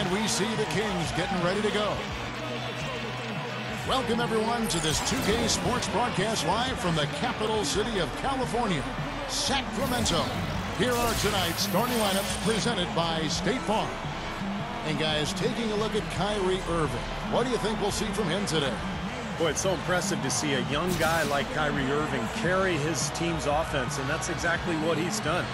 And we see the Kings getting ready to go. Welcome, everyone, to this 2K Sports broadcast live from the capital city of California, Sacramento. Here are tonight's starting lineups presented by State Farm. And, guys, taking a look at Kyrie Irving. What do you think we'll see from him today? Boy, it's so impressive to see a young guy like Kyrie Irving carry his team's offense, and that's exactly what he's done.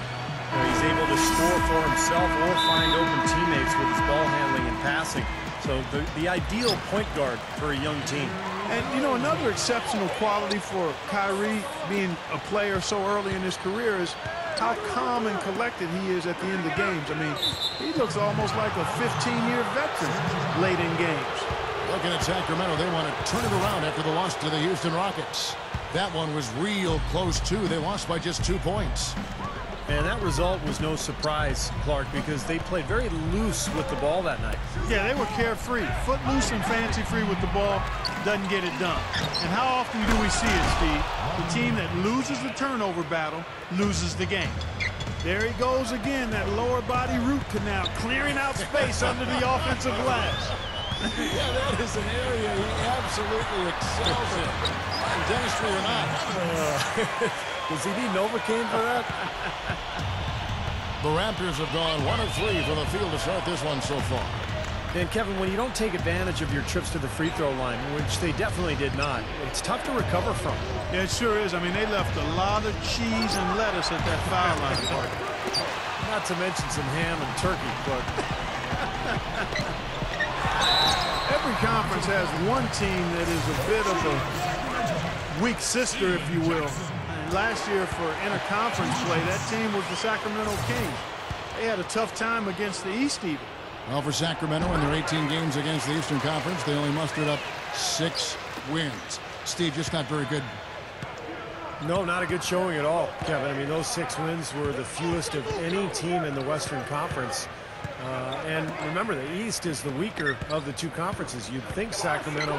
He's able to score for himself or find open teammates with his ball handling and passing. So the ideal point guard for a young team. And, you know, another exceptional quality for Kyrie being a player so early in his career is how calm and collected he is at the end of games. I mean, he looks almost like a 15-year veteran late in games. Looking at Sacramento, they want to turn it around after the loss to the Houston Rockets. That one was real close, too. They lost by just 2 points. And that result was no surprise, Clark, because they played very loose with the ball that night. Yeah, they were carefree. Footloose and fancy-free with the ball doesn't get it done. And how often do we see it, Steve? The team that loses the turnover battle loses the game. There he goes again, that lower body root canal, clearing out space under the offensive glass. Yeah, that is an area he absolutely excels in. Dentistry or not. Does he need Novocaine for that? The Raptors have gone 1 of 3 from the field to start this one so far. And, Kevin, when you don't take advantage of your trips to the free throw line, which they definitely did not, it's tough to recover from. Yeah, it sure is. I mean, they left a lot of cheese and lettuce at that foul line. Not to mention some ham and turkey, Clark. Every conference has one team that is a bit of a weak sister, if you will. And last year for interconference play, that team was the Sacramento Kings. They had a tough time against the East even. Well, for Sacramento, in their 18 games against the Eastern Conference, they only mustered up 6 wins. Steve, just not very good. No, not a good showing at all, Kevin. I mean, those 6 wins were the fewest of any team in the Western Conference. And remember, the East is the weaker of the 2 conferences. You'd think Sacramento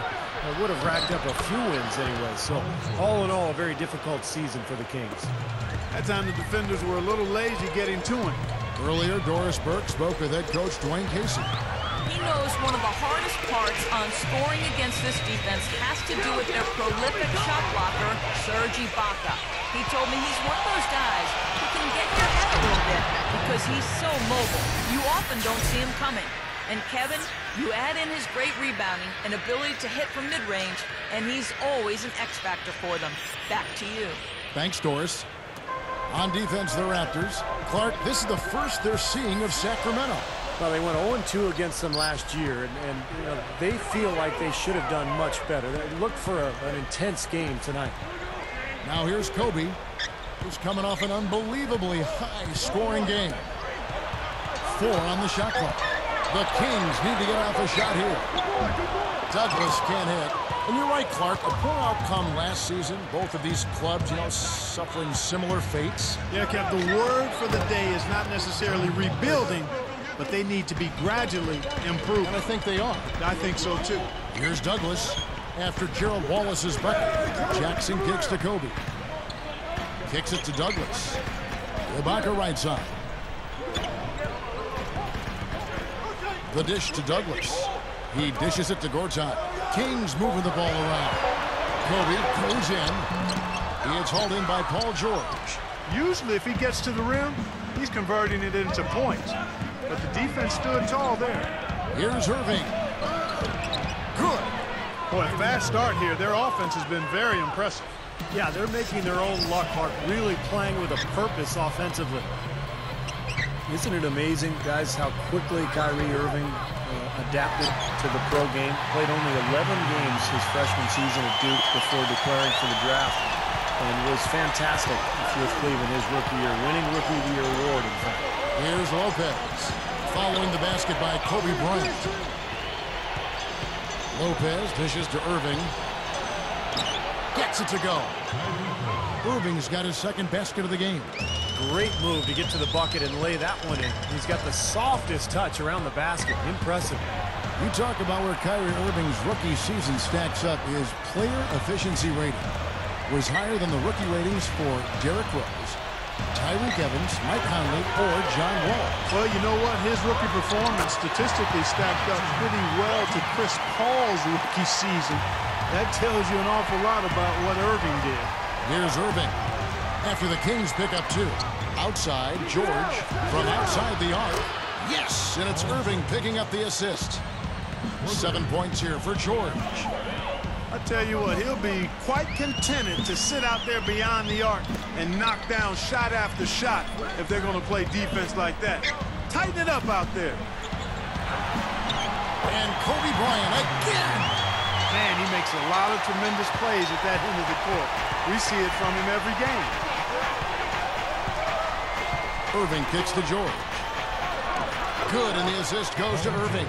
would have racked up a few wins anyway. So, all in all, a very difficult season for the Kings. That time the defenders were a little lazy getting to him. Earlier, Doris Burke spoke with head coach Dwayne Casey. He knows one of the hardest parts on scoring against this defense has to do with their prolific shot blocker, Serge Ibaka. He told me he's one of those guys who can get your head a little bit because he's so mobile. You often don't see him coming. And Kevin, you add in his great rebounding and ability to hit from mid-range, and he's always an X-factor for them. Back to you. Thanks, Doris. On defense, the Raptors. Clark, this is the first they're seeing of Sacramento. Well, they went 0-2 against them last year, and you know, they feel like they should have done much better. They look for an intense game tonight. Now here's Kobe, who's coming off an unbelievably high-scoring game. 4 on the shot clock. The Kings need to get off a shot here. Douglas can't hit. And you're right, Clark, a poor outcome last season. Both of these clubs, you know, suffering similar fates. Yeah, Kev, the word for the day is not necessarily rebuilding, but they need to be gradually improved. And I think they are. I think so, too. Here's Douglas after Gerald Wallace's bucket. Jackson kicks to Kobe. Kicks it to Douglas. Ibaka right side. The dish to Douglas. He dishes it to Gortat. Kings moving the ball around. Kobe goes in. He is hauled in by Paul George. Usually, if he gets to the rim, he's converting it into points. But the defense stood tall there. Here's Irving. Good. Boy, a fast start here. Their offense has been very impressive. Yeah, they're making their own luck, Mark, really playing with a purpose offensively. Isn't it amazing, guys, how quickly Kyrie Irving adapted to the pro game? Played only 11 games his freshman season at Duke before declaring for the draft, and was fantastic with Cleveland his rookie year, winning Rookie of the Year award, in fact. Here's Lopez, following the basket by Kobe Bryant. Lopez dishes to Irving. Gets it to go. Irving's got his 2nd basket of the game. Great move to get to the bucket and lay that one in. He's got the softest touch around the basket. Impressive. You talk about where Kyrie Irving's rookie season stacks up. His player efficiency rating was higher than the rookie ratings for Derrick Rose, Tyreek Evans, Mike Conley, or John Wall. Well, you know what? His rookie performance statistically stacked up pretty well to Chris Paul's rookie season. That tells you an awful lot about what Irving did. Here's Irving. After the Kings pick up 2. Outside, George from outside the arc. Yes, and it's Irving picking up the assist. 7 points here for George. I tell you what, he'll be quite contented to sit out there beyond the arc and knock down shot after shot if they're going to play defense like that. Tighten it up out there. And Kobe Bryant again. Man, he makes a lot of tremendous plays at that end of the court. We see it from him every game. Irving kicks to George. Good, and the assist goes to Irving.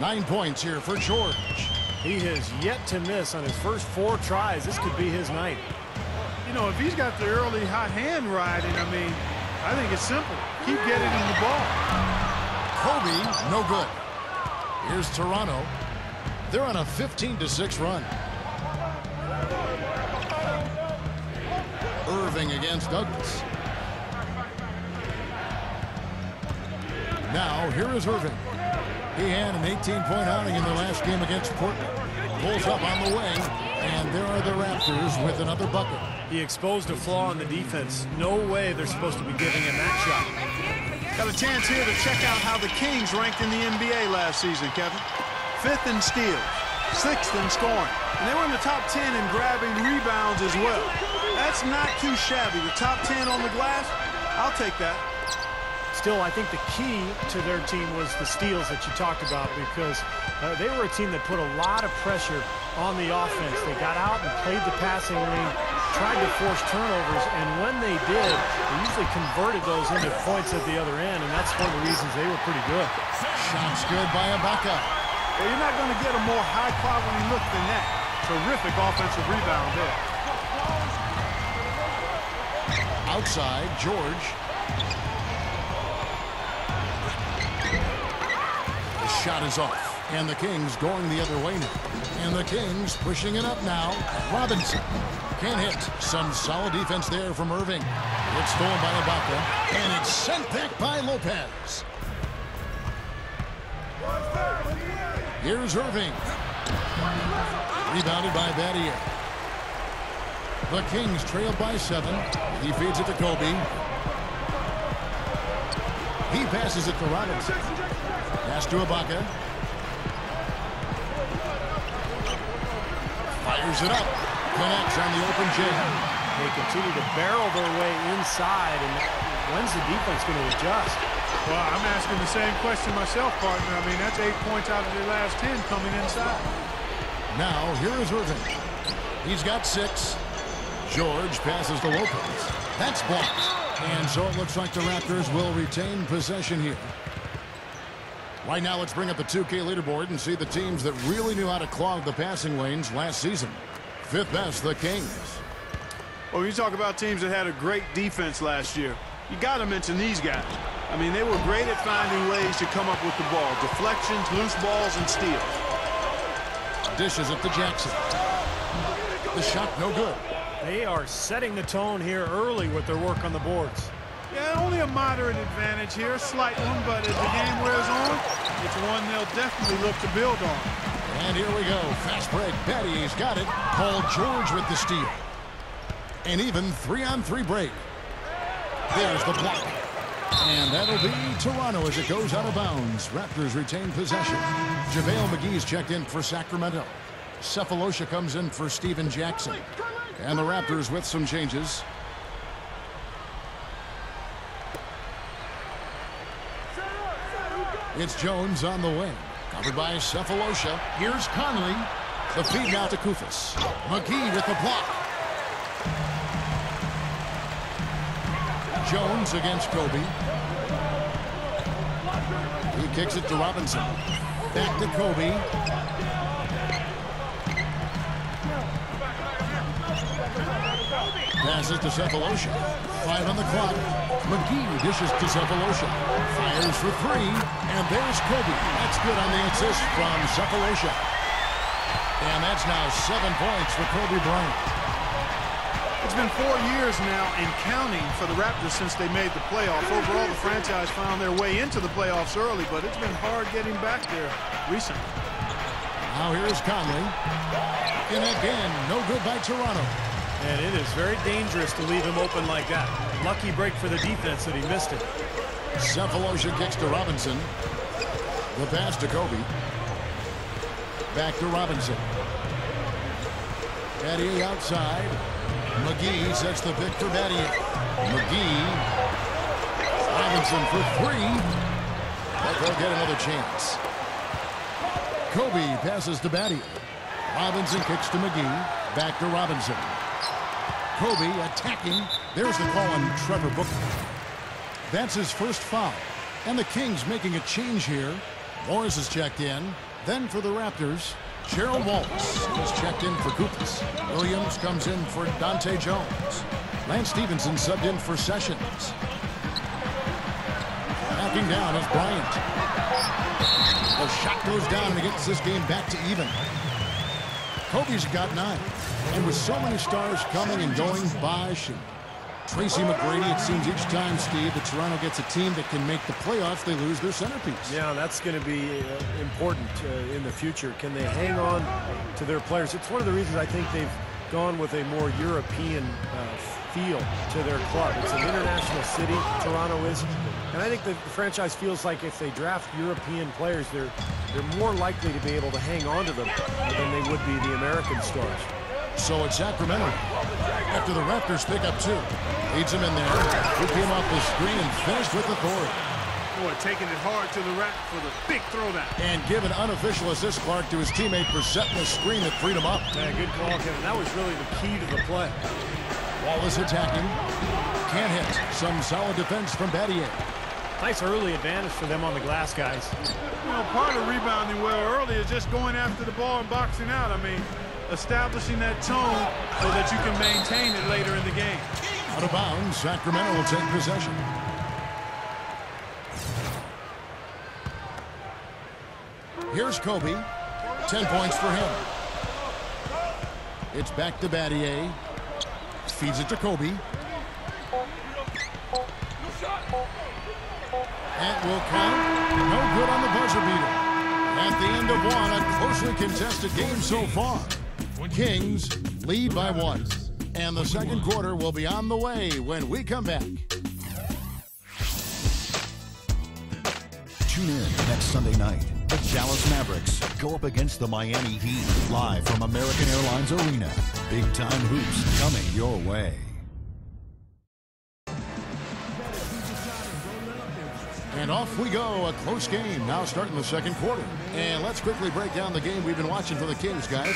9 points here for George. He has yet to miss on his first 4 tries. This could be his night. You know, if he's got the early hot hand riding, I mean, I think it's simple. Keep getting him the ball. Kobe, no good. Here's Toronto. They're on a 15-6 run. Irving against Douglas. Now, here is Irving. He had an 18-point outing in their last game against Portland. Pulls up on the wing, and there are the Raptors with another bucket. He exposed a flaw in the defense. No way they're supposed to be giving him that shot. Got a chance here to check out how the Kings ranked in the NBA last season, Kevin. 5th in steals, 6th in scoring, and they were in the top 10 in grabbing rebounds as well. That's not too shabby. The top 10 on the glass, I'll take that. Still, I think the key to their team was the steals that you talked about, because they were a team that put a lot of pressure on the offense. They got out and played the passing lane, tried to force turnovers, and when they did, they usually converted those into points at the other end, and that's one of the reasons they were pretty good. Shots good by Ibaka. Well, you're not going to get a more high-quality look than that. Terrific offensive rebound there. Outside, George. Shot is off, and the Kings going the other way now. And the Kings pushing it up now. Robinson can't hit. Some solid defense there from Irving. It's stolen by Ibaka, and it's sent back by Lopez. Here's Irving. Rebounded by Battier. The Kings trail by 7. He feeds it to Kobe. He passes it to Robinson. Pass to Ibaka. Fires it up. Connects on the open jam. They continue to barrel their way inside, and when's the defense going to adjust? Well, I'm asking the same question myself, partner. I mean, that's 8 points out of their last 10 coming inside. Now, here is Irving. He's got 6. George passes to Lopez. That's blocked. And so it looks like the Raptors will retain possession here. Right now, let's bring up the 2K leaderboard and see the teams that really knew how to clog the passing lanes last season. 5th best, the Kings. Well, when you talk about teams that had a great defense last year, you got to mention these guys. I mean, they were great at finding ways to come up with the ball. Deflections, loose balls, and steals. Dishes it to Jackson. The shot no good. They are setting the tone here early with their work on the boards. Yeah, only a moderate advantage here, a slight one, but as the game wears on, it's one they'll definitely look to build on. And here we go. Fast break. Battier's got it. Paul George with the steal. An even 3-on-3 break. There's the block. And that'll be Toronto as it goes out of bounds. Raptors retain possession. JaVale McGee's checked in for Sacramento. Cephalosha comes in for Steven Jackson. And the Raptors with some changes. It's Jones on the wing. Covered by Cephalosha. Here's Conley. The feed now to Koufos. McGee with the block. Jones against Kobe. He kicks it to Robinson. Back to Kobe. Passes to Cephalosha. 5 on the clock. McGee dishes to Cephalosha. Fires for 3. And there's Kobe. That's good on the assist from Cephalosha. And that's now 7 points for Kobe Bryant. It's been 4 years now and counting for the Raptors since they made the playoffs. Overall, the franchise found their way into the playoffs early, but it's been hard getting back there recently. Now here's Conley. And again, no good by Toronto. And it is very dangerous to leave him open like that. Lucky break for the defense that he missed it. Cephalosha kicks to Robinson. The pass to Kobe. Back to Robinson. Battier outside. McGee sets the pick for Battier. McGee. Robinson for three. But they'll get another chance. Kobe passes to Battier. Robinson kicks to McGee. Back to Robinson. Kobe attacking. There's the call on Trevor Booker. That's his first foul. And the Kings making a change here. Morris is checked in. Then for the Raptors, Gerald Wallace is checked in for Koupas. Williams comes in for Dante Jones. Lance Stevenson subbed in for Sessions. Backing down is Bryant. The shot goes down and it gets this game back to even. Kobe's got 9. And with so many stars coming and going, Bosh and Tracy McGrady, it seems each time, Steve, that Toronto gets a team that can make the playoffs, they lose their centerpiece. Yeah, that's going to be important in the future. Can they hang on to their players? It's one of the reasons I think they've gone with a more European feel to their club. It's an international city, Toronto is. And I think the franchise feels like if they draft European players, they're more likely to be able to hang on to them than they would be the American stars. So it's Sacramento after the Raptors pick up 2. Leads him in there. Who came off the screen and finished with authority. Boy, taking it hard to the rack for the big throwdown. And give an unofficial assist, Clark, to his teammate for setting the screen that freed him up. Yeah, good call, Kevin. That was really the key to the play. Wallace attacking. Can't hit. Some solid defense from Battier. Nice early advantage for them on the glass, guys. You know, part of rebounding well early is just going after the ball and boxing out. I mean, establishing that tone so that you can maintain it later in the game. Out of bounds, Sacramento will take possession. Here's Kobe. 10 points for him. It's back to Battier. Feeds it to Kobe. That will count. No good on the buzzer beater. At the end of one, a closely contested game so far. Kings lead by 1. And the second quarter will be on the way when we come back. Tune in next Sunday night. The Dallas Mavericks go up against the Miami Heat live from American Airlines Arena. Big-time hoops coming your way. And off we go, a close game now starting the second quarter. And let's quickly break down the game we've been watching for the Kings, guys.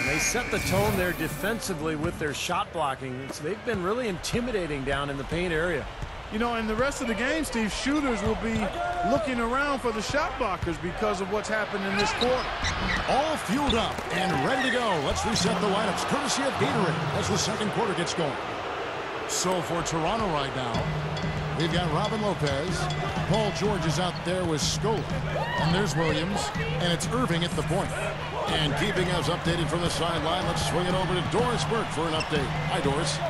They set the tone there defensively with their shot blocking. So they've been really intimidating down in the paint area. You know, in the rest of the game, Steve, shooters will be looking around for the shot blockers because of what's happened in this quarter. All fueled up and ready to go. Let's reset the lineups courtesy of Gatorade as the second quarter gets going. So for Toronto right now, we've got Robin Lopez. Paul George is out there with Scola. And there's Williams. And it's Irving at the point. And keeping us updated from the sideline, let's swing it over to Doris Burke for an update. Hi, Doris.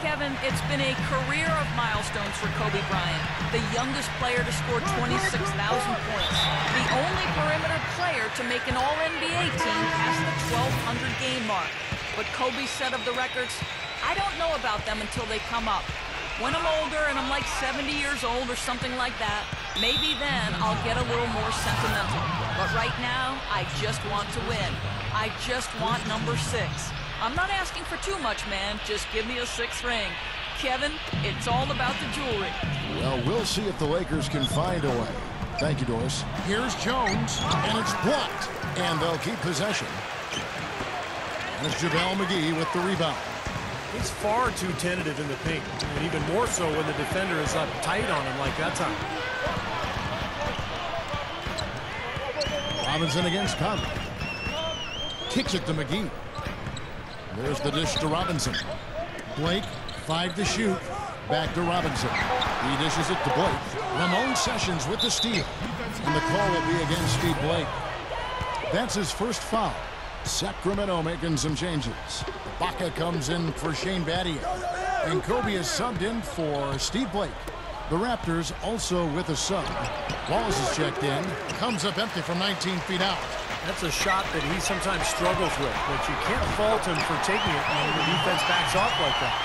Kevin, it's been a career of milestones for Kobe Bryant, the youngest player to score 26,000 points, the only perimeter player to make an All-NBA team past the 1,200-game mark. But Kobe's set of the records, I don't know about them until they come up. When I'm older and I'm like 70 years old or something like that, maybe then I'll get a little more sentimental. But right now, I just want to win. I just want number 6. I'm not asking for too much, man. Just give me a 6th ring. Kevin, it's all about the jewelry. Well, we'll see if the Lakers can find a way. Thank you, Doris. Here's Jones, and it's blocked. And they'll keep possession. And it's JaVale McGee with the rebound. He's far too tentative in the paint, and even more so when the defender is up tight on him like that time. Robinson against Conley. Kicks it to McGee. There's the dish to Robinson. Blake, 5 to shoot. Back to Robinson. He dishes it to Blake. Ramon Sessions with the steal. And the call will be against Steve Blake. That's his first foul. Sacramento making some changes. Baca comes in for Shane Battier. And Kobe is subbed in for Steve Blake. The Raptors also with a sub. Wallace is checked in. Comes up empty from 19 feet out. That's a shot that he sometimes struggles with, but you can't fault him for taking it when the defense backs off like that.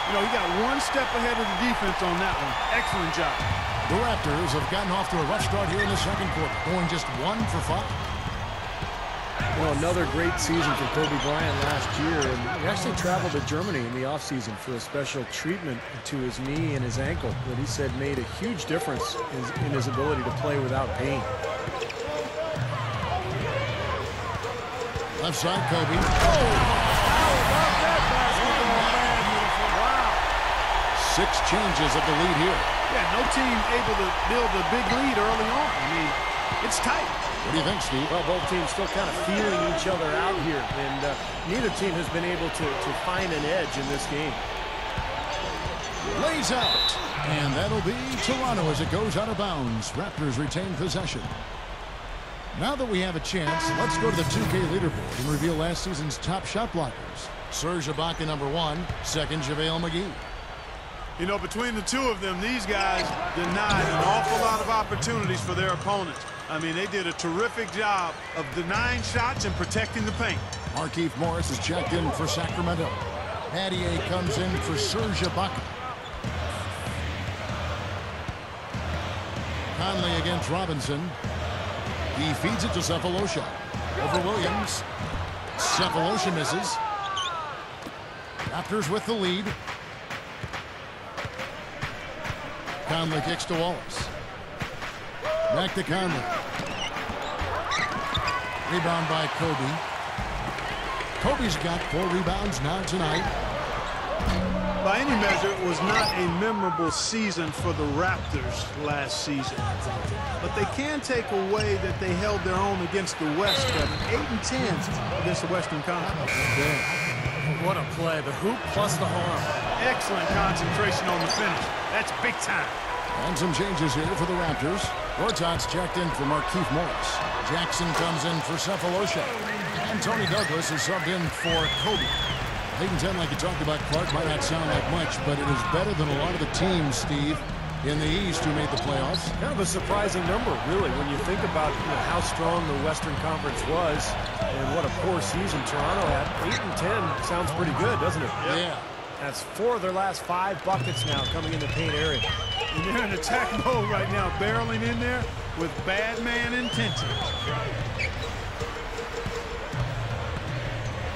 You know, he got one step ahead of the defense on that one. Excellent job. The Raptors have gotten off to a rough start here in the second quarter, going just 1 for 5. You know, another great season for Kobe Bryant last year, and he actually traveled to Germany in the offseason for a special treatment to his knee and his ankle that he said made a huge difference in his ability to play without pain. Left side, Kobe. Oh! How about that basketball, man? Wow. 6 changes of the lead here. Yeah, no team able to build a big lead early on. I mean, it's tight. What do you think, Steve? Well, both teams still kind of feeling each other out here, and neither team has been able to find an edge in this game. Lays out, and that'll be Toronto as it goes out of bounds. Raptors retain possession. Now that we have a chance, let's go to the 2K leaderboard and reveal last season's top shot blockers. Serge Ibaka, number 1. Second, JaVale McGee. You know, between the two of them, these guys denied an awful lot of opportunities for their opponents. I mean, they did a terrific job of denying shots and protecting the paint. Markieff Morris is checked in for Sacramento. Battier comes in for Serge Ibaka. Conley against Robinson. He feeds it to Sefolosha. Over Williams. Sefolosha misses. Raptors with the lead. Conley kicks to Wallace. Back to Conley. Rebound by Kobe. Kobe's got 4 rebounds now tonight. By any measure, it was not a memorable season for the Raptors last season. But they can take away that they held their own against the West, Kevin. 8-10 against the Western Conference. What a play. The hoop plus the harm. Excellent concentration on the finish. That's big time. And some changes here for the Raptors. Gortat's checked in for Markieff Morris. Jackson comes in for Sefolosha. And Tony Douglas is subbed in for Kobe. 8-10, like you talked about, Clark, might not sound like much, but it is better than a lot of the teams, Steve, in the East who made the playoffs. Kind of a surprising number, really, when you think about how strong the Western Conference was and what a poor season Toronto had. 8-10 sounds pretty good, doesn't it? Yeah. That's 4 of their last 5 buckets now coming in the paint area. And they're in attack mode right now, barreling in there with bad man intentions.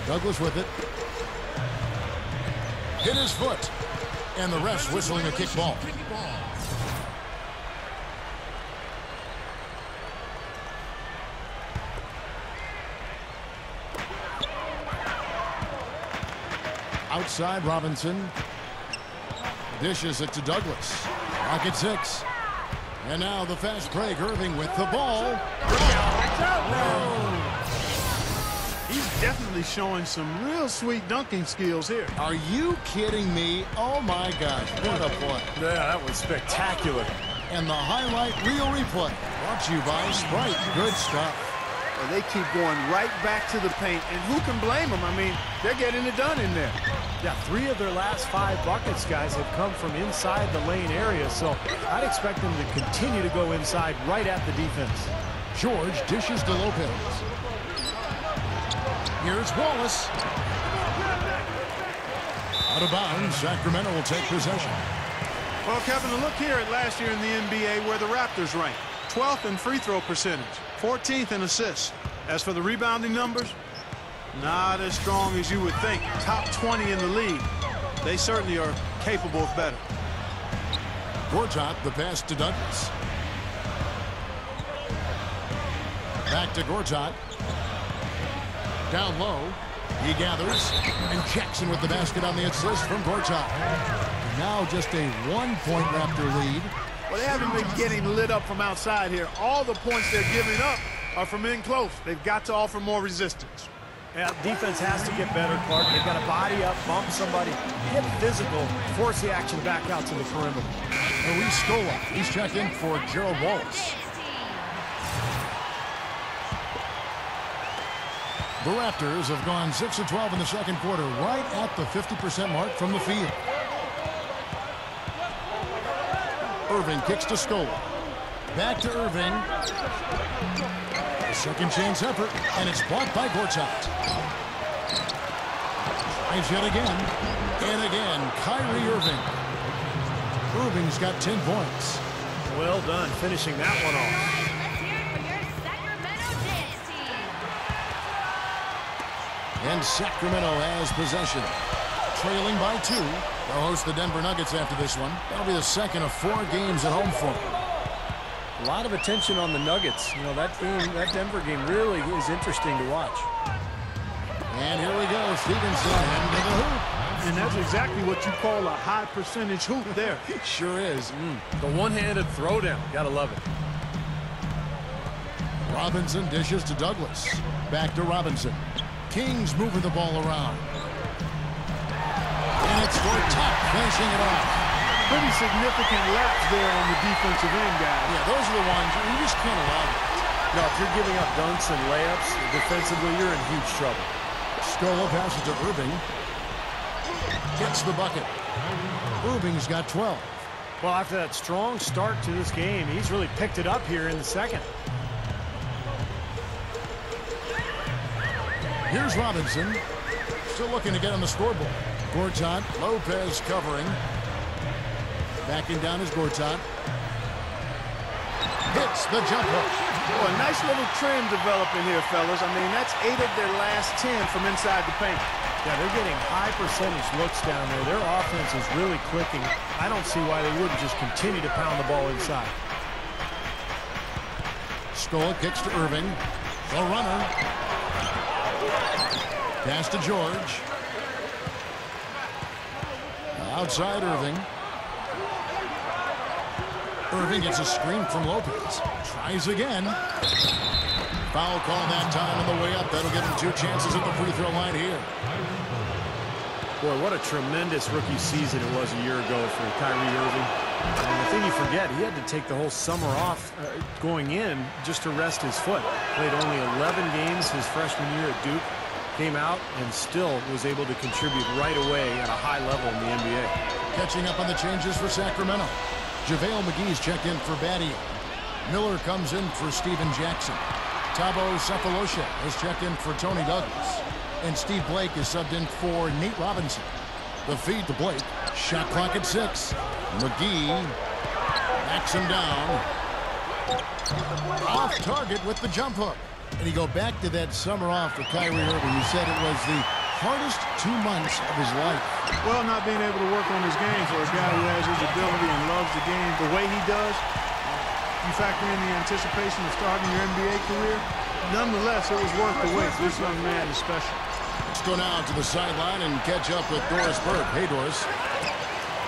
Douglas with it. Hit his foot. And the refs whistling a kick ball. Outside, Robinson. Dishes it to Douglas. Rocket 6. And now the fast break. Irving with the ball. He's definitely showing some real sweet dunking skills here. Are you kidding me? Oh, my gosh. What a play. Yeah, that was spectacular. And the highlight reel replay. Brought to you by Sprite. Good stuff. Well, they keep going right back to the paint, and who can blame them? I mean, they're getting it done in there. Yeah, 3 of their last 5 buckets, guys, have come from inside the lane area, so I'd expect them to continue to go inside right at the defense. George dishes to Lopez. Here's Wallace. Out of bounds, Sacramento will take possession. Well, Kevin, a look here at last year in the NBA where the Raptors ranked. 12th in free throw percentage, 14th in assists. As for the rebounding numbers, not as strong as you would think. Top 20 in the league. They certainly are capable of better. Gortat, the pass to Douglas. Back to Gortat. Down low. He gathers. And Jackson with the basket on the assist from Gortat. Now just a 1-point Raptor lead. Well, they haven't been getting lit up from outside here. All the points they're giving up are from in close. They've got to offer more resistance. Yeah, defense has to get better, Clark. They've got to body up, bump somebody, get physical, force the action back out to the perimeter. Luis Scola, he's checked in for Gerald Wallace. The Raptors have gone 6 of 12 in the second quarter, right at the 50% mark from the field. Irving kicks to Scola. Back to Irving. A second chance effort, and it's blocked by Gortat. Tries yet again. And again, Kyrie Irving. Irving's got 10 points. Well done finishing that one off. Let's hear it for your Sacramento Dance team. And Sacramento has possession. Trailing by 2. They'll host the Denver Nuggets after this one. That'll be the second of 4 games at home for them. A lot of attention on the Nuggets. You know, that Denver game really is interesting to watch. And here we go. Stevenson into the hoop. And that's exactly what you call a high percentage hoop there. Sure is. The one-handed throwdown. Gotta love it. Robinson dishes to Douglas. Back to Robinson. Kings moving the ball around. And it's Gortat finishing it off. Pretty significant laps there on the defensive end, guys. Yeah, those are the ones you just can't allow it. No, if you're giving up dunks and layups defensively, you're in huge trouble. Scola passes to Irving. Gets the bucket. Irving's got 12. Well, after that strong start to this game, he's really picked it up here in the second. Here's Robinson. Still looking to get on the scoreboard. Gortat, Lopez covering. Backing down is Gortat. Hits the jump hook. Oh, a nice little trend developing here, fellas. I mean, that's 8 of their last 10 from inside the paint. Yeah, they're getting high percentage looks down there. Their offense is really clicking. I don't see why they wouldn't just continue to pound the ball inside. Scola kicks to Irving. The runner. Pass to George. Outside Irving. Irving gets a screen from Lopez. Tries again. Foul call that time on the way up. That'll give him 2 chances at the free throw line here. Boy, what a tremendous rookie season it was a year ago for Kyrie Irving. And the thing you forget, he had to take the whole summer off going in just to rest his foot. Played only 11 games his freshman year at Duke. Came out and still was able to contribute right away at a high level in the NBA. Catching up on the changes for Sacramento. JaVale McGee's checked in for Battier. Miller comes in for Steven Jackson. Thabo Sefolosha has checked in for Tony Douglas. And Steve Blake is subbed in for Nate Robinson. The feed to Blake. Shot clock at 6. McGee backs him down. Off target with the jump hook. And you go back to that summer off for Kyrie Irving. He said it was the hardest 2 months of his life. Well, not being able to work on his game for a guy who has his ability and loves the game the way he does, you factor in the anticipation of starting your NBA career, nonetheless, it was worth the wait. This young man is special. Let's go now to the sideline and catch up with Doris Burke. Hey, Doris.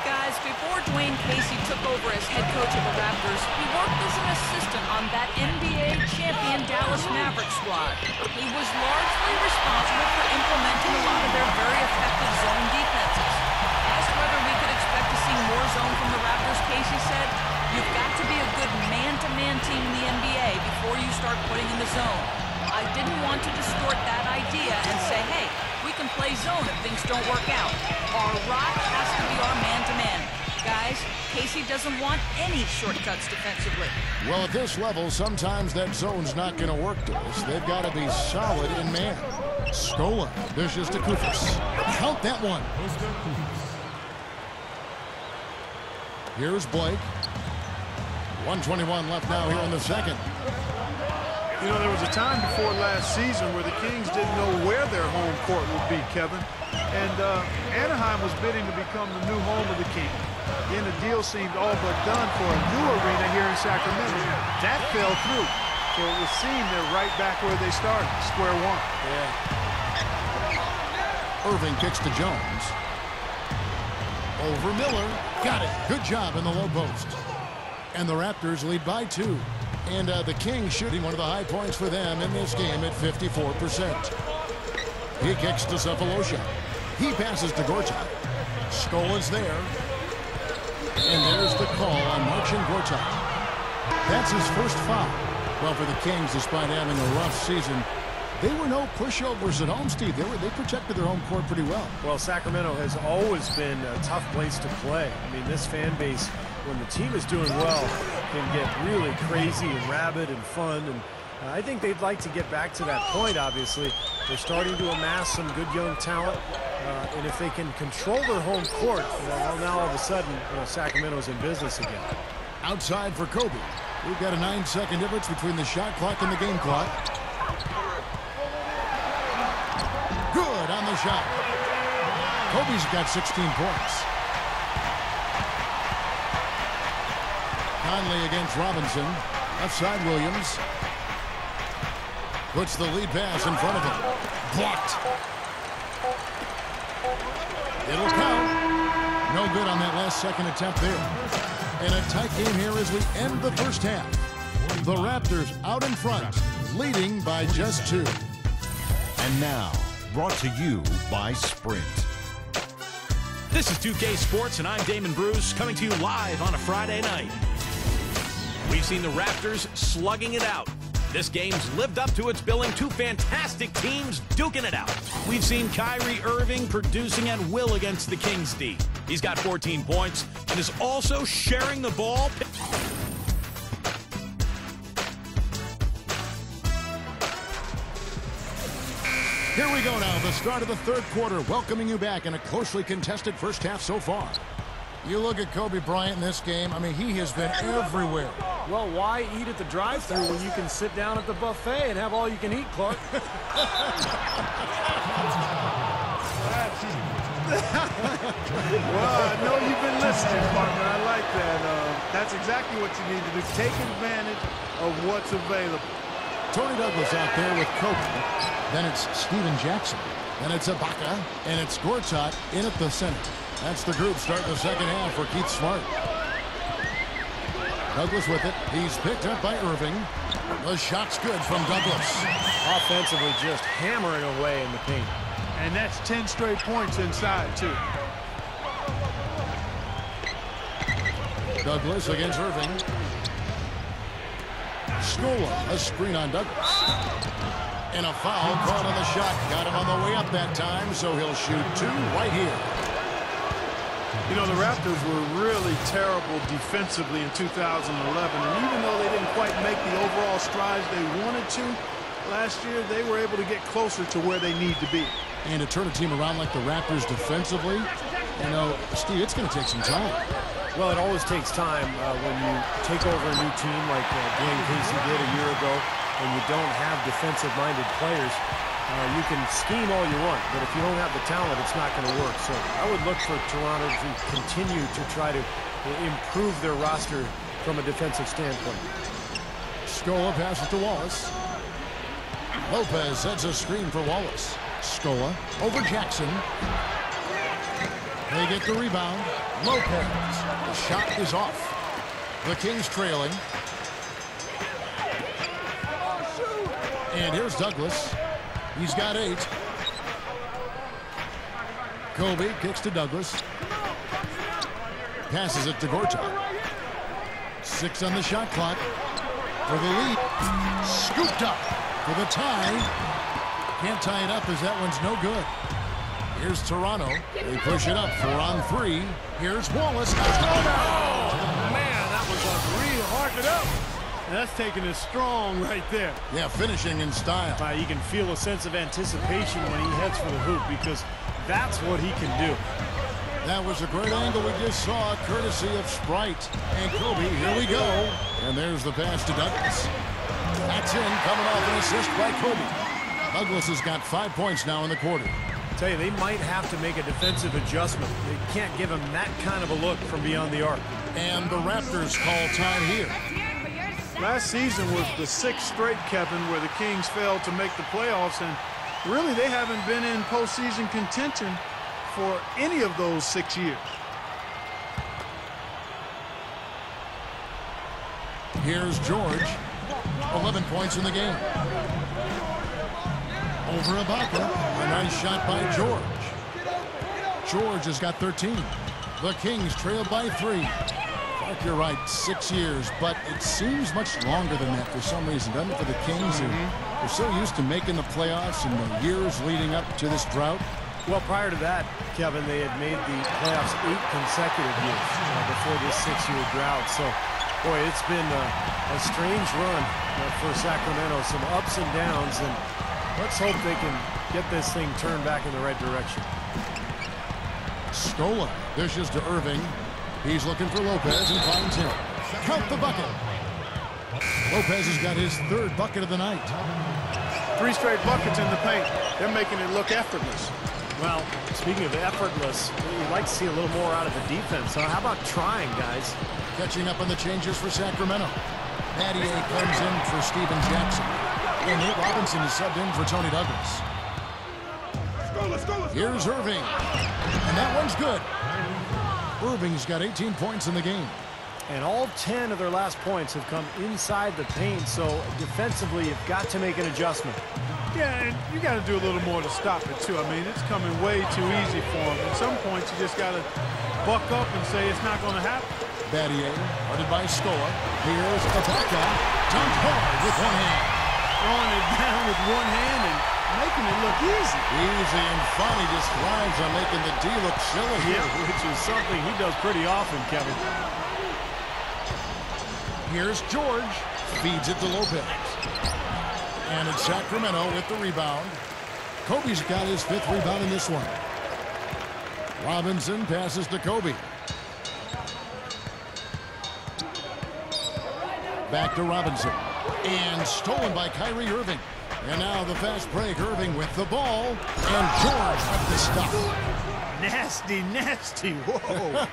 Guys, before Dwayne Casey took over as head coach of the Raptors, he worked as an assistant on that NBA champion Dallas Mavericks squad. He was largely responsible for implementing a lot of their very effective zone defenses. Asked whether we could expect to see more zone from the Raptors, Casey said, "You've got to be a good man-to-man team in the NBA before you start putting in the zone. I didn't want to distort that idea and say, hey, we can play zone if things don't work out. Our rock has to be our man-to-man. Guys, Casey doesn't want any shortcuts defensively." Well, at this level, sometimes that zone's not going to work, Doris. They've got to be solid in man. Scola dishes to Koufos. Count that one. Here's Blake. 1:21 left now here in the second. You know, there was a time before last season where the Kings didn't know where their home court would be, Kevin. And Anaheim was bidding to become the new home of the Kings. Then the deal seemed all but done for a new arena here in Sacramento. That fell through. So it would seem they're right back where they started, square one. Yeah. Irving kicks to Jones. Over Miller. Got it. Good job in the low post. And the Raptors lead by 2. And the Kings shooting one of the high points for them in this game at 54%. He kicks to Sefolosha. He passes to Gortat. Scola's there. And there's the call on Marcin Gortat. That's his first foul. Well, for the Kings, despite having a rough season, they were no pushovers at home, Steve. They protected their home court pretty well. Well, Sacramento has always been a tough place to play. I mean, this fan base, when the team is doing well, can get really crazy and rabid and fun. And I think they'd like to get back to that point, obviously. They're starting to amass some good young talent. And if they can control their home court, well, now all of a sudden, Sacramento's in business again. Outside for Kobe. We've got a 9-second difference between the shot clock and the game clock. Good on the shot. Kobe's got 16 points. Conley against Robinson. Left side, Williams. Puts the lead pass in front of him. Blocked. It'll count. No good on that last second attempt there. And a tight game here as we end the first half. The Raptors out in front, leading by just 2. And now, brought to you by Sprint. This is 2K Sports, and I'm Damon Bruce, coming to you live on a Friday night. We've seen the Raptors slugging it out. This game's lived up to its billing. 2 fantastic teams duking it out. We've seen Kyrie Irving producing at will against the Kings D. He's got 14 points and is also sharing the ball. Here we go now, the start of the third quarter, welcoming you back in a closely contested first half so far. You look at Kobe Bryant in this game, I mean, he has been everywhere. Well, why eat at the drive-thru when you can sit down at the buffet and have all you can eat, Clark? Well, I know you've been listening, partner. I like that. That's exactly what you need to do. Take advantage of what's available. Tony Douglas out there with Kobe. Then it's Steven Jackson. Then it's Ibaka. And it's Gortat in at the center. That's the group starting the second half for Keith Smart. Douglas with it. He's picked up by Irving. The shot's good from Douglas. Offensively just hammering away in the paint. And that's 10 straight points inside, too. Douglas against Irving. Scola, a screen on Douglas. And a foul caught on the shot. Got him on the way up that time, so he'll shoot 2 right here. You know, the Raptors were really terrible defensively in 2011, and even though they didn't quite make the overall strides they wanted to last year, they were able to get closer to where they need to be. And to turn a team around like the Raptors defensively, you know, Steve, it's going to take some time. Well, it always takes time when you take over a new team like Dwayne Casey did a year ago, and you don't have defensive-minded players. You can scheme all you want, but if you don't have the talent, it's not going to work. So I would look for Toronto to continue to try to improve their roster from a defensive standpoint. Scola passes to Wallace. Lopez sets a screen for Wallace. Scola over Jackson. They get the rebound. Lopez. The shot is off. The Kings trailing. And here's Douglas. He's got 8. Kobe kicks to Douglas. Passes it to Gortat. 6 on the shot clock. For the lead. Scooped up for the tie. Can't tie it up as that one's no good. Here's Toronto. They push it up. 4 on 3. Here's Wallace. Oh, man, that was a real hark it up. And that's taking it strong right there. Yeah, finishing in style. You can feel a sense of anticipation when he heads for the hoop because that's what he can do. That was a great angle we just saw, courtesy of Sprite. And Kobe, here we go. And there's the pass to Douglas. That's in, coming off an assist by Kobe. Douglas has got 5 points now in the quarter. I tell you, they might have to make a defensive adjustment. They can't give him that kind of a look from beyond the arc. And the Raptors call time here. Last season was the 6th straight, Kevin, where the Kings failed to make the playoffs, and really they haven't been in postseason contention for any of those 6 years. Here's George. 11 points in the game. Over Ibaka. A nice shot by George. George has got 13. The Kings trail by 3. Clark, you're right, 6 years, but it seems much longer than that for some reason, doesn't it, for the Kings? They're so used to making the playoffs in the years leading up to this drought. Well, prior to that, Kevin, they had made the playoffs 8 consecutive years before this 6-year drought. So, boy, it's been a strange run for Sacramento. Some ups and downs, and let's hope they can get this thing turned back in the right direction. Scola dishes to Irving. He's looking for Lopez and finds him. Count the bucket. Lopez has got his 3rd bucket of the night. 3 straight buckets in the paint. They're making it look effortless. Well, speaking of effortless, you'd like to see a little more out of the defense. So how about trying, guys? Catching up on the changes for Sacramento. Battier comes in for Steven Jackson. And Nate Robinson is subbed in for Tony Douglas. Here's Irving. And that one's good. Irving's got 18 points in the game. And all 10 of their last points have come inside the paint, so defensively you've got to make an adjustment. Yeah, and you got to do a little more to stop it, too. I mean, it's coming way too easy for them. At some points, you just got to buck up and say it's not going to happen. Battier, guarded by Scola. Here's Ibaka. Dunked hard with one hand. Throwing it down with one hand and making it look easy. Easy and fun. He just thrives on making the D look silly. Yeah, which is something he does pretty often, Kevin. Here's George. Feeds it to Lopez. And it's Sacramento with the rebound. Kobe's got his 5th rebound in this one. Robinson passes to Kobe. Back to Robinson. And stolen by Kyrie Irving. And now the fast break. Irving with the ball. And George at the stop. Nasty, nasty. Whoa.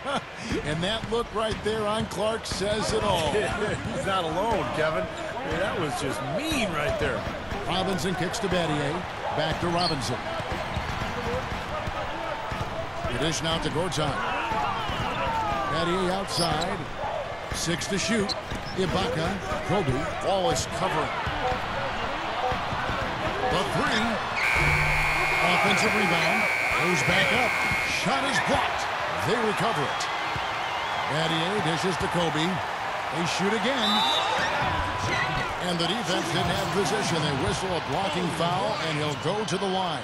And that look right there on Clark says it all. He's not alone, Kevin. Yeah, that was just mean right there. Robinson kicks to Battier. Back to Robinson. The dish now to Gortat. Battier outside. 6 to shoot. Ibaka. Kobe. Wallace covering. The 3. Offensive rebound. Goes back up. Shot is blocked. They recover it. Battier dishes to Kobe. They shoot again. And the defense didn't have position. They whistle a blocking foul, and he'll go to the line.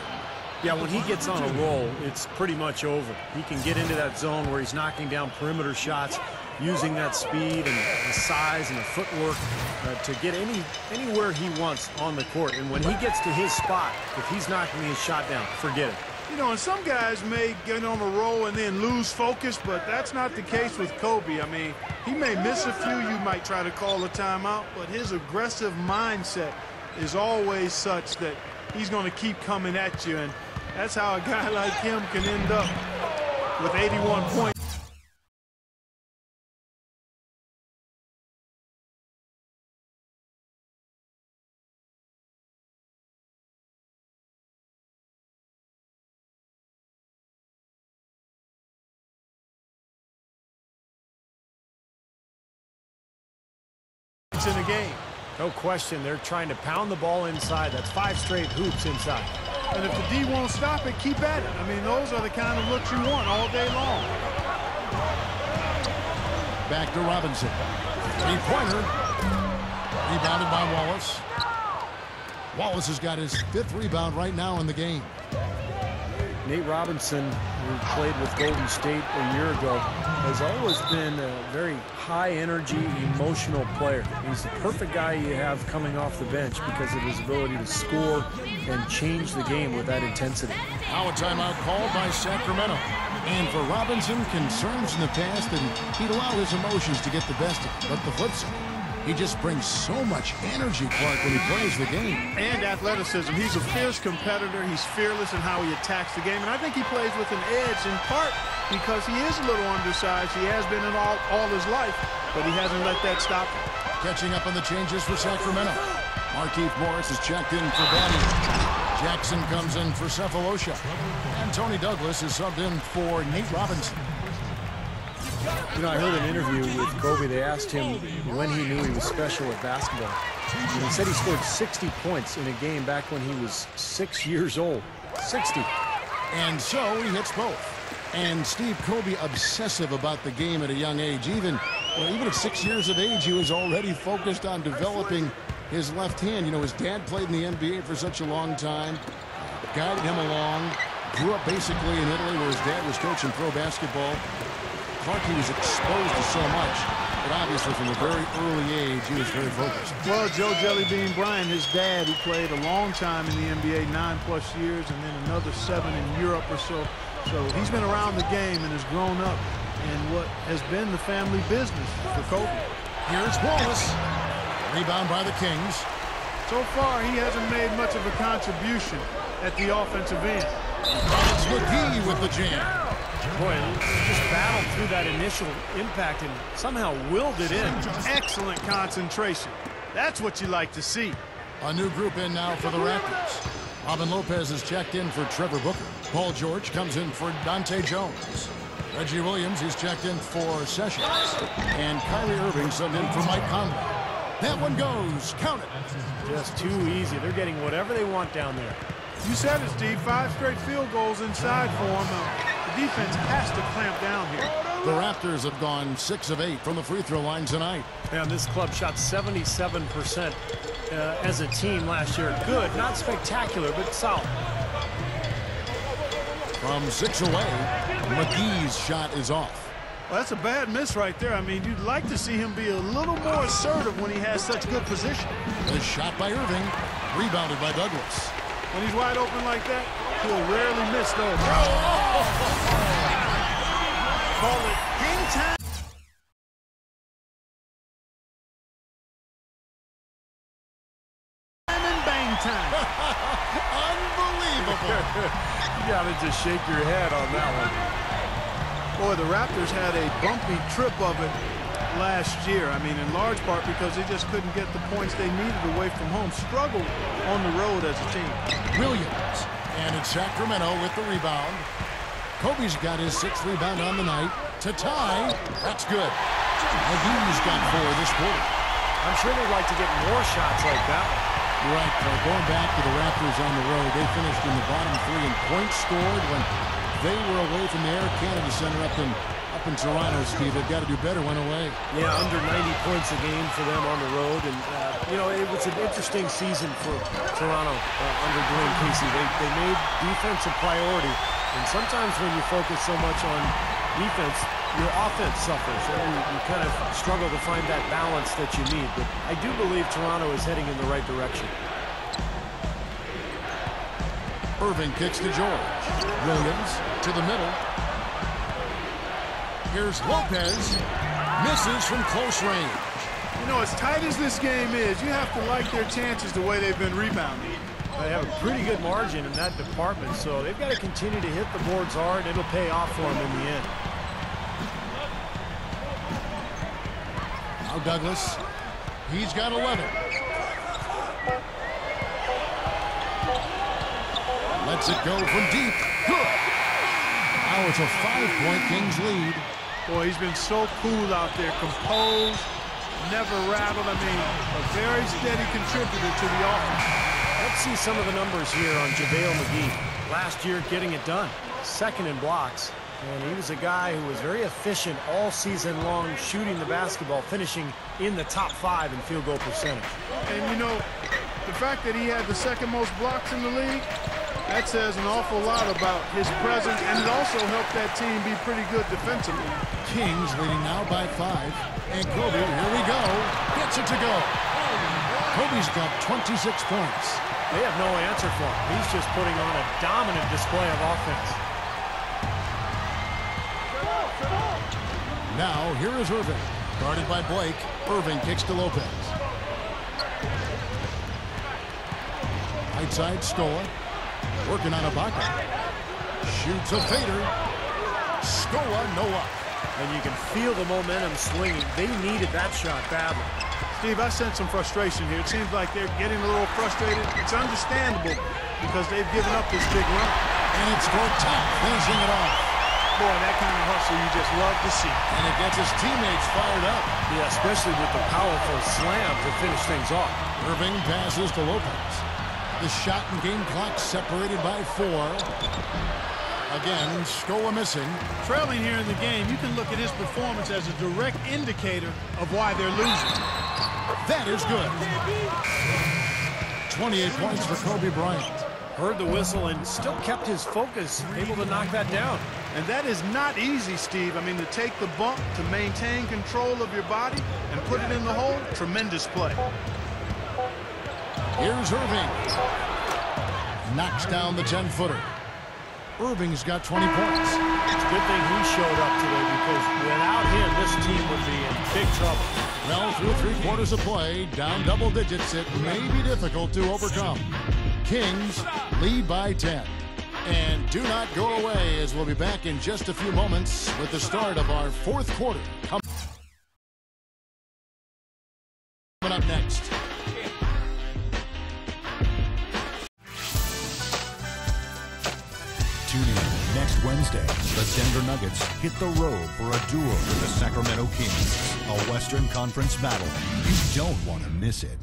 Yeah, when he gets on a roll, it's pretty much over. He can get into that zone where he's knocking down perimeter shots, using that speed and the size and the footwork to get anywhere he wants on the court. And when he gets to his spot, if he's knocking his shot down, forget it. You know, and some guys may get on a roll and then lose focus, but that's not the case with Kobe. I mean, he may miss a few. You might try to call a timeout, but his aggressive mindset is always such that he's going to keep coming at you, and that's how a guy like him can end up with 81 points. In the game. No question, they're trying to pound the ball inside. That's 5 straight hoops inside. And if the D won't stop it, keep at it. I mean, those are the kind of looks you want all day long. Back to Robinson. 3-pointer. Rebounded by Wallace. Wallace has got his 5th rebound right now in the game. Nate Robinson, who played with Golden State a year ago, has always been a very high-energy, emotional player. He's the perfect guy you have coming off the bench because of his ability to score and change the game with that intensity. Now a timeout called by Sacramento. And for Robinson, concerns in the past, and he'd allow his emotions to get the best of him. But the flip side, he just brings so much energy, Clark, when he plays the game. And athleticism. He's a fierce competitor. He's fearless in how he attacks the game. And I think he plays with an edge in part because he is a little undersized. He has been in all his life, but he hasn't let that stop him. Catching up on the changes for Sacramento. Markieff Morris is checked in for Battier. Jackson comes in for Cephalosha. And Tony Douglas is subbed in for Nate Robinson. You know, I heard an interview with Kobe. They asked him when he knew he was special at basketball. And he said he scored 60 points in a game back when he was 6 years old. 60. And so he hits both. And Steve, Kobe obsessive about the game at a young age. Even at 6 years of age, he was already focused on developing his left hand. You know, his dad played in the NBA for such a long time, guided him along, grew up basically in Italy where his dad was coaching pro basketball. Clark, he was exposed to so much, but obviously from a very early age, he was very focused. Well, Joe Jellybean Bryant, his dad, he played a long time in the NBA, 9+ years, and then another 7 in Europe or so. So he's been around the game and has grown up in what has been the family business for Kobe. Here's Wallace. Rebound by the Kings. So far, he hasn't made much of a contribution at the offensive end. It's McGee with the jam. Boy, he just battled through that initial impact and somehow willed it in. Excellent concentration. That's what you like to see. A new group in now for the Raptors. Robin Lopez is checked in for Trevor Booker. Paul George comes in for Dante Jones. Reggie Williams is checked in for Sessions. And Kyrie Irving subbed in for Mike Conley. That one goes. Count it. Just too easy. They're getting whatever they want down there. You said it, Steve. 5 straight field goals inside for him. The defense has to clamp down here. The Raptors have gone 6 of 8 from the free throw line tonight. And this club shot 77% as a team last year. Good, not spectacular, but solid. From 6 away, McGee's shot is off. Well, that's a bad miss right there. I mean, you'd like to see him be a little more assertive when he has such good position. The shot by Irving, rebounded by Douglas. When he's wide open like that, he'll rarely miss those. Call it game time. And bang time. Unbelievable. You gotta just shake your head on that one. Boy, the Raptors had a bumpy trip of it last year. I mean, in large part because they just couldn't get the points they needed away from home. Struggled on the road as a team. Williams, and it's Sacramento with the rebound. Kobe's got his 6th rebound on the night to tie. That's good. McGee's got 4 this quarter. I'm sure they'd like to get more shots like that. Right, going back to the Raptors on the road, they finished in the bottom 3 in points scored when they were away from the Air Canada Center up in Toronto, Steve. They've got to do better when away. Yeah, under 90 points a game for them on the road. And, you know, it was an interesting season for Toronto under Dwayne Casey. They made defense a priority. And sometimes when you focus so much on defense, your offense suffers. You kind of struggle to find that balance that you need. But I do believe Toronto is heading in the right direction. Irving kicks to George. Williams to the middle. Here's Lopez. Misses from close range. You know, as tight as this game is, you have to like their chances the way they've been rebounding. They have a pretty good margin in that department, so they've got to continue to hit the boards hard, and it'll pay off for them in the end. Now Douglas. He's got 11. Lets it go from deep. Good. Now it's a 5-point Kings lead. Boy, he's been so cool out there, composed, never rattled. I mean, a very steady contributor to the offense. Let's see some of the numbers here on JaVale McGee. Last year, getting it done. 2nd in blocks. And he was a guy who was very efficient all season long, shooting the basketball, finishing in the top 5 in field goal percentage. And, you know, the fact that he had the 2nd most blocks in the league, that says an awful lot about his presence, and it also helped that team be pretty good defensively. Kings leading now by 5. And Kobe, here we go, gets it to go. Kobe's got 26 points. They have no answer for him. He's just putting on a dominant display of offense. Now, here is Irving. Guarded by Blake. Irving kicks to Lopez. Right side, Scola. Working on Ibaka. Shoots a fader. Scola, no luck. And you can feel the momentum swinging. They needed that shot badly. Steve, I sense some frustration here. It seems like they're getting a little frustrated. It's understandable because they've given up this big run. And it's Gortat finishing it off. Boy, that kind of hustle you just love to see. And it gets his teammates fired up. Yeah, especially with the powerful slam to finish things off. Irving passes to Lopez. The shot and game clock separated by 4. Again, Scola missing. Trailing here in the game, you can look at his performance as a direct indicator of why they're losing. That is good. 28 points for Kobe Bryant. Heard the whistle and still kept his focus, able to knock that down. And that is not easy, Steve. I mean, to take the bump, to maintain control of your body, and put it in the hole, tremendous play. Here's Irving. Knocks down the 10-footer. Irving's got 20 points. It's a good thing he showed up today because without him, this team would be in big trouble. Well, through 3 quarters of play, down double digits, it may be difficult to overcome. Kings lead by 10. And do not go away, as we'll be back in just a few moments with the start of our 4th quarter. Coming up next. Tune in next Wednesday. The Denver Nuggets hit the road for a duel with the Sacramento Kings. A Western Conference battle. You don't want to miss it.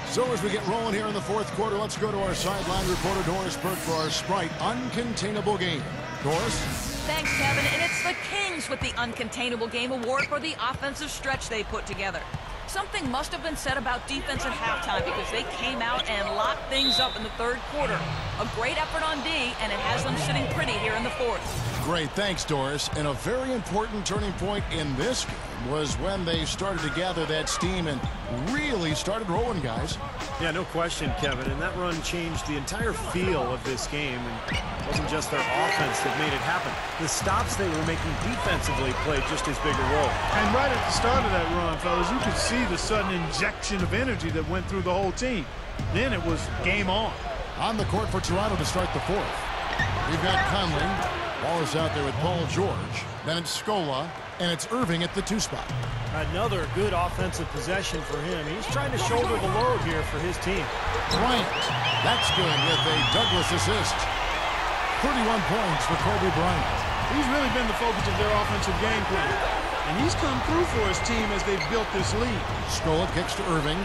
So as we get rolling here in the 4th quarter, let's go to our sideline reporter, Doris Burke, for our Sprite Uncontainable Game. Doris? Thanks, Kevin. And it's the Kings with the Uncontainable Game award for the offensive stretch they put together. Something must have been said about defense at halftime because they came out and locked things up in the 3rd quarter. A great effort on D, and it has them sitting pretty here in the 4th. Great, thanks, Doris. And a very important turning point in this game was when they started to gather that steam and really started rolling, guys. Yeah, no question, Kevin. And that run changed the entire feel of this game. And it wasn't just their offense that made it happen. The stops they were making defensively played just as big a role. And right at the start of that run, fellas, you could see the sudden injection of energy that went through the whole team. Then it was game on. On the court for Toronto to start the 4th. We've got Conley. Wallace out there with Paul George. Then it's Scola. And it's Irving at the 2 spot. Another good offensive possession for him. He's trying to shoulder the load here for his team. Bryant. That's good with a Douglas assist. 31 points for Kobe Bryant. He's really been the focus of their offensive game plan. And he's come through for his team as they've built this lead. Scola kicks to Irving.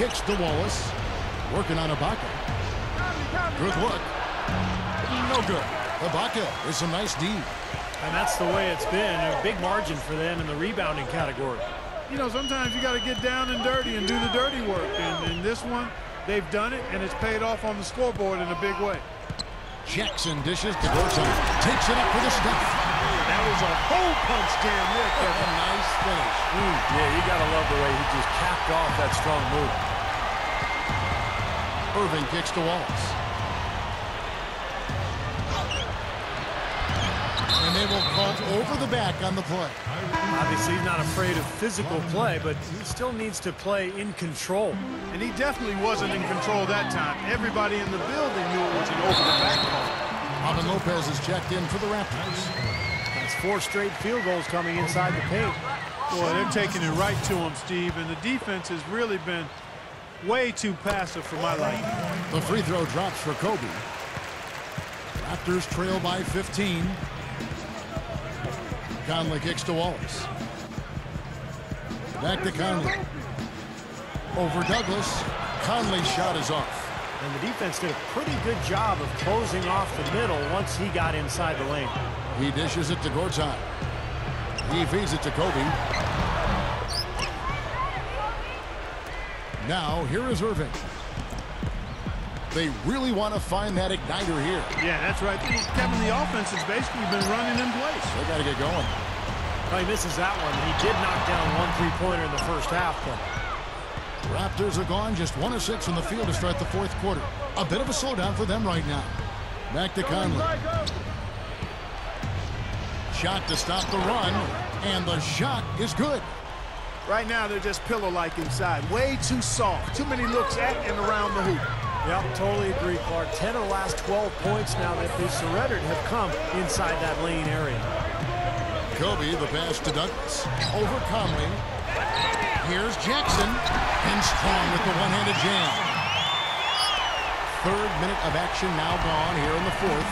Kicks to Wallace. Working on Ibaka. Good look. No good. Ibaka with some nice D. And that's the way it's been. A big margin for them in the rebounding category. You know, sometimes you got to get down and dirty and do the dirty work. And in this one, they've done it, and it's paid off on the scoreboard in a big way. Jackson dishes to Gorton. Takes it up for the stuff. That was a hole punch jam there, Kevin. A nice finish. Yeah, you got to love the way he just capped off that strong move. Irving kicks to Wallace. And they will call over the back on the play. Obviously, he's not afraid of physical play, but he still needs to play in control. And he definitely wasn't in control that time. Everybody in the building knew it was an over-the-back call. Alvin Lopez is checked in for the Raptors. That's 4 straight field goals coming inside the paint. Boy, they're taking it right to him, Steve, and the defense has really been way too passive for my liking. The free throw drops for Kobe. Raptors trail by 15. Conley kicks to Wallace. Back to Conley. Over Douglas. Conley's shot is off. And the defense did a pretty good job of closing off the middle once he got inside the lane. He dishes it to Gortat. He feeds it to Kobe. Now, here is Irving. They really want to find that igniter here. Yeah, that's right. Kevin, the offense has basically been running in place. They got to get going. Well, he misses that one. He did knock down 1 3-pointer in the first half, but Raptors are gone just 1 of 6 from the field to start the 4th quarter. A bit of a slowdown for them right now. Back to Conley. Shot to stop the run, and the shot is good. Right now, they're just pillow-like inside. Way too soft. Too many looks at and around the hoop. Yep, totally agree, Clark. 10 of the last 12 points now that they surrendered have come inside that lane area. Kobe, the pass to Douglas. Over Conley. Here's Jackson. And strong with the one-handed jam. 3rd minute of action now gone here in the 4th.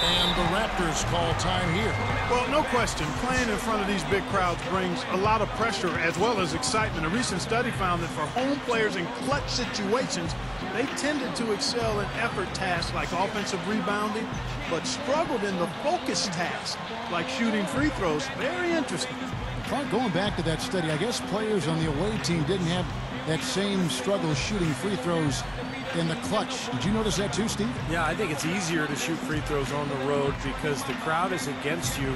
And the Raptors call time here. Well, no question, playing in front of these big crowds brings a lot of pressure as well as excitement. A recent study found that for home players in clutch situations, they tended to excel in effort tasks like offensive rebounding, but struggled in the focus tasks like shooting free throws. Very interesting. Clark, going back to that study, I guess players on the away team didn't have that same struggle shooting free throws in the clutch. Did you notice that too, Steve? Yeah, I think it's easier to shoot free throws on the road because the crowd is against you.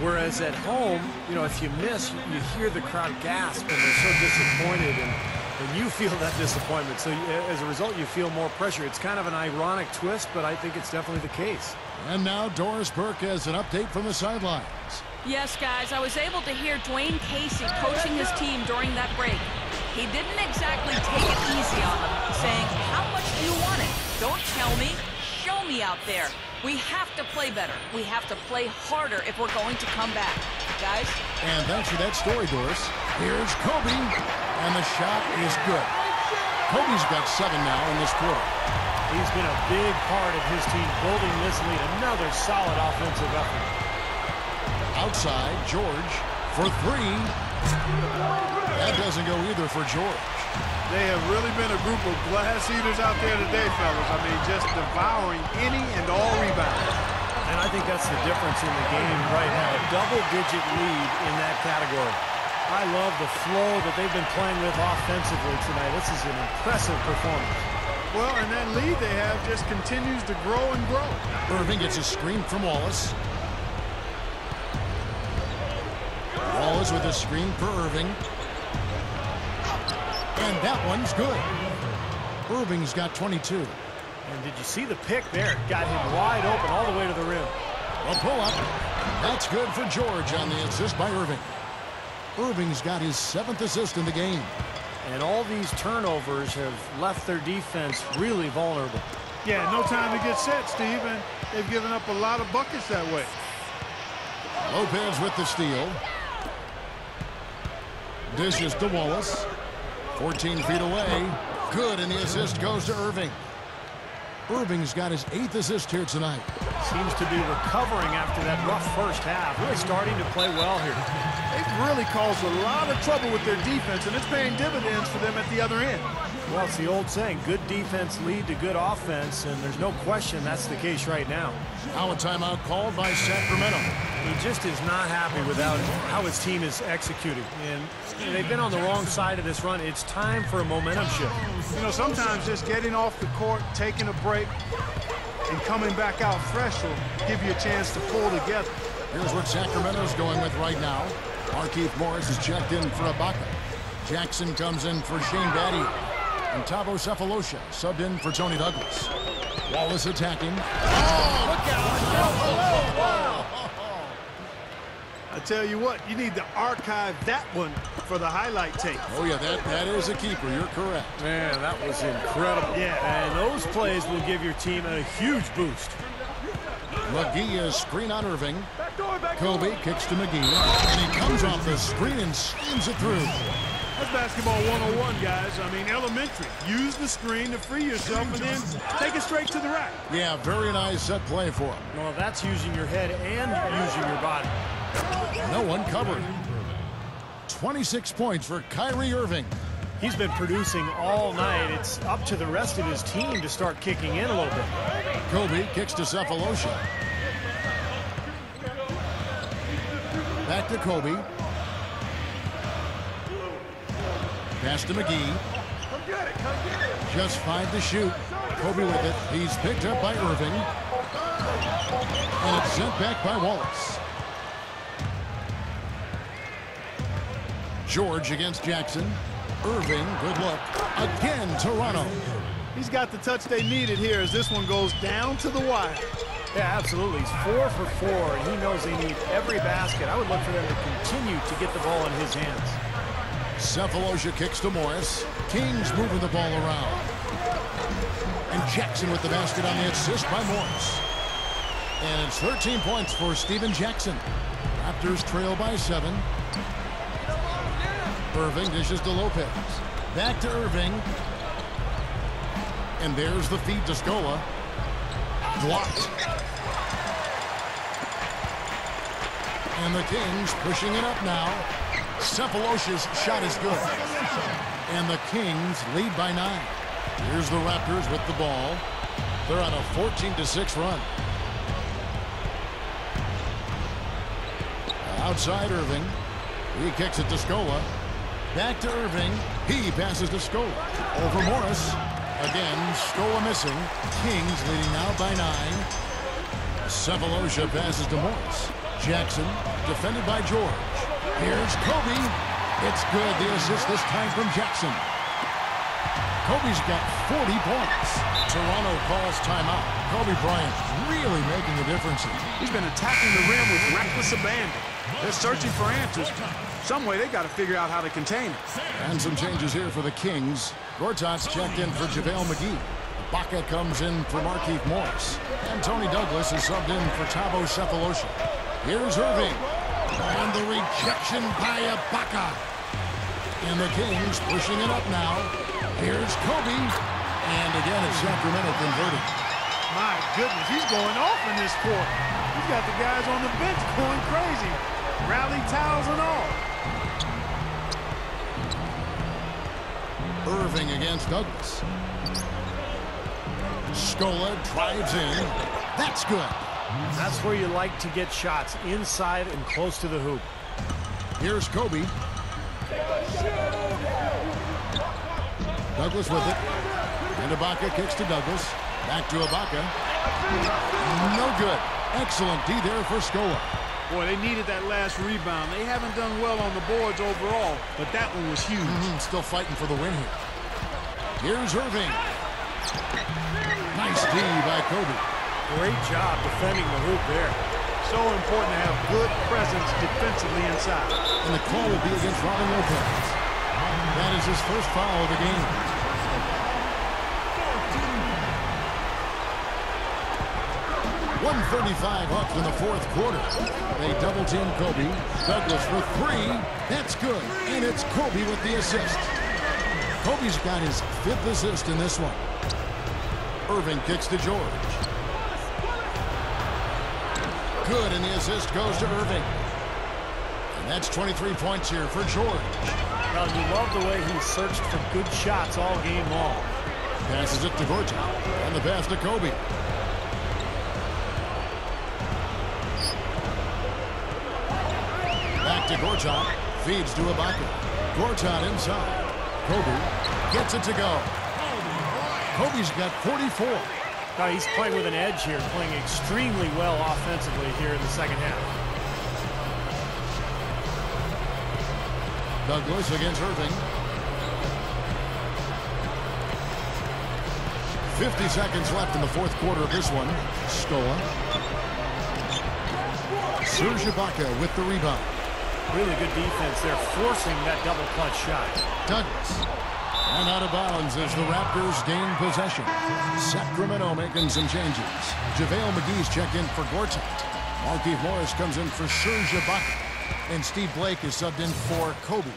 Whereas at home, you know, if you miss, you hear the crowd gasp and they're so disappointed, and you feel that disappointment. So as a result, you feel more pressure. It's kind of an ironic twist, but I think it's definitely the case. And now Doris Burke has an update from the sidelines. Yes, guys, I was able to hear Dwayne Casey coaching his team during that break. He didn't exactly take it easy on them, saying, how much do you want it? Don't tell me, show me out there. We have to play better. We have to play harder if we're going to come back. Guys? And thanks for that story, Doris. Here's Kobe, and the shot is good. Kobe's got 7 now in this quarter. He's been a big part of his team building this lead. Another solid offensive effort. Outside, George for 3. That doesn't go either for George. They have really been a group of glass eaters out there today, fellas. I mean, just devouring any and all rebounds. And I think that's the difference in the game right now. A double-digit lead in that category. I love the flow that they've been playing with offensively tonight. This is an impressive performance. Well, and that lead they have just continues to grow and grow. Irving gets a screen from Wallace. Wallace with a screen for Irving. And that one's good. Irving's got 22. And did you see the pick there? Got him wide open all the way to the rim. A pull-up. That's good for George on the assist by Irving. Irving's got his 7th assist in the game. And all these turnovers have left their defense really vulnerable. Yeah, no time to get set, Steve, and they've given up a lot of buckets that way. Lopez with the steal. Dishes to Wallace. 14 feet away. Good, and the assist goes to Irving. Irving's got his 8th assist here tonight. Seems to be recovering after that rough first half. Really starting to play well here. They've really caused a lot of trouble with their defense, and it's paying dividends for them at the other end. Well, it's the old saying, good defense lead to good offense, and there's no question that's the case right now. Now a timeout called by Sacramento. He just is not happy with how his team is executing. And they've been on the wrong side of this run. It's time for a momentum shift. You know, sometimes just getting off the court, taking a break, and coming back out fresh will give you a chance to pull together. Here's what Sacramento's going with right now. Markieff Morris is checked in for Ibaka. Jackson comes in for Shane Battier. And Thabo Sefolosha subbed in for Tony Douglas. Wallace attacking. Oh, look out! I tell you what, you need to archive that one for the highlight tape. Oh, yeah, that is a keeper. You're correct. Man, that was incredible. Yeah. And those plays will give your team a huge boost. McGee is screen on Irving. Kobe kicks to McGee. And he comes off the screen and slams it through. That's basketball 101, guys. I mean, elementary. Use the screen to free yourself and then take it straight to the rack. Yeah, very nice set play for him. Well, that's using your head and using your body. No one covered. 26 points for Kyrie Irving. He's been producing all night. It's up to the rest of his team to start kicking in a little bit. Kobe kicks to Sefolosha. Back to Kobe. Pass to McGee. Just 5 to shoot. Kobe with it. He's picked up by Irving. And it's sent back by Wallace. George against Jackson. Irving, good look. Again, Toronto. He's got the touch they needed here as this one goes down to the wire. Yeah, absolutely. He's 4 for 4, and he knows they need every basket. I would look for them to continue to get the ball in his hands. Sefolosha kicks to Morris. Kings moving the ball around. And Jackson with the basket on the assist by Morris. And it's 13 points for Stephen Jackson. Raptors trail by 7. Irving dishes to Lopez. Back to Irving. And there's the feed to Scola. Blocked. And the Kings pushing it up now. Cephalosha's shot is good. And the Kings lead by 9. Here's the Raptors with the ball. They're on a 14-6 run. Outside Irving. He kicks it to Scola. Back to Irving. He passes to Scola. Over Morris. Again, Scola missing. Kings leading now by 9. Cephalosha passes to Morris. Jackson defended by George. Here's Kobe. It's good. The assist this time from Jackson. Kobe's got 40 points. Toronto calls timeout. Kobe Bryant really making a difference here. He's been attacking the rim with reckless abandon. They're searching for answers. Some way they got to figure out how to contain it. And some changes here for the Kings. Gortat's checked in for JaVale McGee. Ibaka comes in for Markieff Morris. And Tony Douglas is subbed in for Thabo Cephalosha. Here's Irving. And the rejection by Ibaka. And the Kings pushing it up now. Here's Kobe. And again, it's Sacramento converted. My goodness, he's going off in this quarter. He's got the guys on the bench going crazy. Rally towels and all. Irving against Douglas. Scola drives in. That's good. That's where you like to get shots, inside and close to the hoop. Here's Kobe. Douglas with it. And Ibaka kicks to Douglas. Back to Ibaka. No good. Excellent D there for Scola. Boy, they needed that last rebound. They haven't done well on the boards overall, but that one was huge. Still fighting for the win here. Here's Irving. Nice D by Kobe. Great job defending the hoop there. So important to have good presence defensively inside. And the call will be against Robin Lopez. That is his first foul of the game. .135 left in the fourth quarter. They double-team Kobe. Douglas for 3. That's good. And it's Kobe with the assist. Kobe's got his 5th assist in this one. Irving kicks to George. Good, and the assist goes to Irving. And that's 23 points here for George. Well, you love the way he searched for good shots all game long. Passes it to Gortat. And the pass to Kobe. Back to Gortat. Feeds to Ibaka. Gortat inside. Kobe gets it to go. Kobe's got 44. Now he's playing with an edge here, playing extremely well offensively here in the second half. Douglas against Irving. 50 seconds left in the fourth quarter of this one. Scola. Serge Ibaka with the rebound. Really good defense there, forcing that double clutch shot. Douglas. And out of bounds as the Raptors gain possession. Sacramento making some changes. JaVale McGee's checked in for Gortat. Markieff Morris comes in for Serge Ibaka. And Steve Blake is subbed in for Kobe.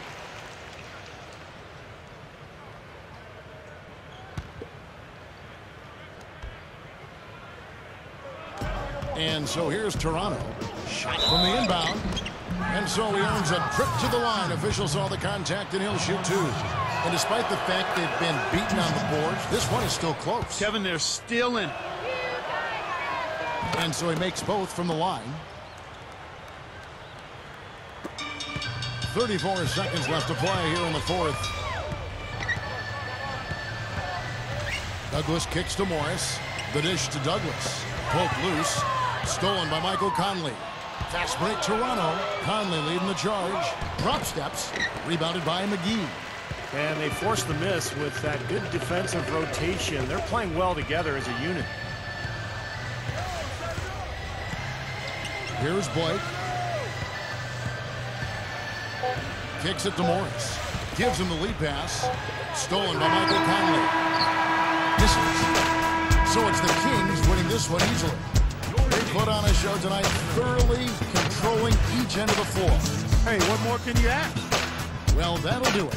And so here's Toronto. Shot from the inbound. And so he earns a trip to the line. Officials saw the contact, and he'll shoot 2. And despite the fact they've been beaten on the boards, this one is still close. Kevin, they're still in. And so he makes both from the line. 34 seconds left to play here in the fourth. Douglas kicks to Morris. The dish to Douglas. Poked loose. Stolen by Michael Conley. Fast break Toronto. Conley leading the charge. Drop steps. Rebounded by McGee. And they forced the miss with that good defensive rotation. They're playing well together as a unit. Here's Blake. Kicks it to Morris. Gives him the lead pass. Stolen by Michael Conley. Misses. So it's the Kings winning this one easily. They put on a show tonight, thoroughly controlling each end of the floor. Hey, what more can you ask? Well, that'll do it.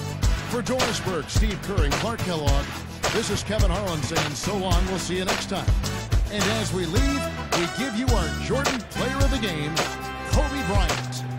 For Doris Burke, Steve Kerr, and Clark Kellogg, this is Kevin Harlan saying so long. We'll see you next time. And as we leave, we give you our Jordan Player of the Game, Kobe Bryant.